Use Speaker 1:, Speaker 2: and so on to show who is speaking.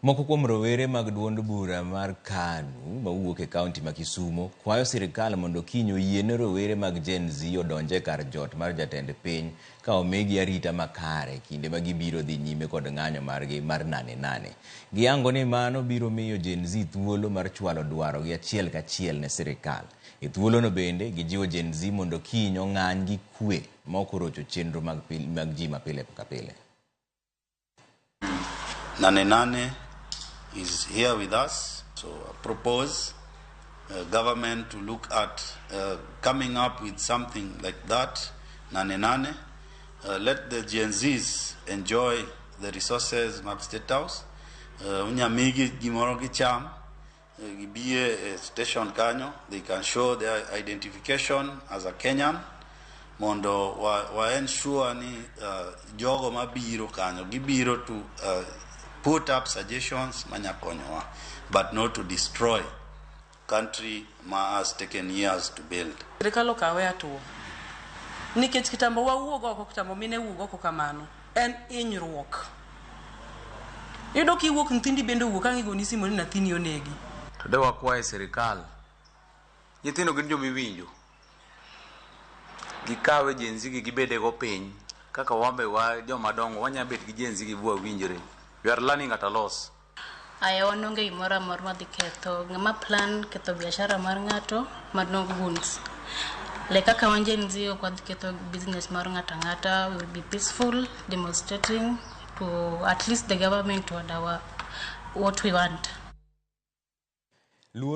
Speaker 1: Moko kuom rowere mag duond bura mar KANU mawuok e kaunti ma Kisumu kwayo sirkal mondo kiny oyiene rowere mag Gen Z odonje kar jot mar jatend piny ka omigi arita makare kinde ma gibiro dhi nyime kod ng'anyo margi mar nane. Giyango ni mano biro miyo Gen Z thuolo mar chwalo dwaro gi achiel kachiel ne sirkal. E thuolono bende gijiwo Gen Z mondo kiny ong'any gi kwe ma ok orocho chenro mag ji mapile ka pile.
Speaker 2: Nane is here with us, so I propose government to look at coming up with something like that. Nane, let the Gen Zs enjoy the resources of State House. Unyamigi gimoro cham gibiye station kanyo, they can show their identification as a Kenyan. Mondo wa ensure ni jogo mabiro kanyo gibiro to put up suggestions manyakonyowa, but not to destroy country has taken years to build.
Speaker 3: Sirkal okawe atuo nikech kitambo wawuogo oko, kitambo mine wuogo oko kamano en inyruok. Yudo kiwuok nyithindi bende wuok ang' igoni simu ni nathini onegi.
Speaker 4: To de wakwaye sirkal nyithindo gin jomiwinjo, gikawe Gen Z gibede go piny kaka wambe wa jomadongo wanyabet gi Gen Z gibuwa winjre. We are learning at a loss.
Speaker 5: Ayononge imora madhi ketho ngama plan ketho biashara mar ngato madongo guns. Like kaka wan Gen Z ok wadhi ketho business mar ngata, we will be peaceful, demonstrating to at least the government to what we want.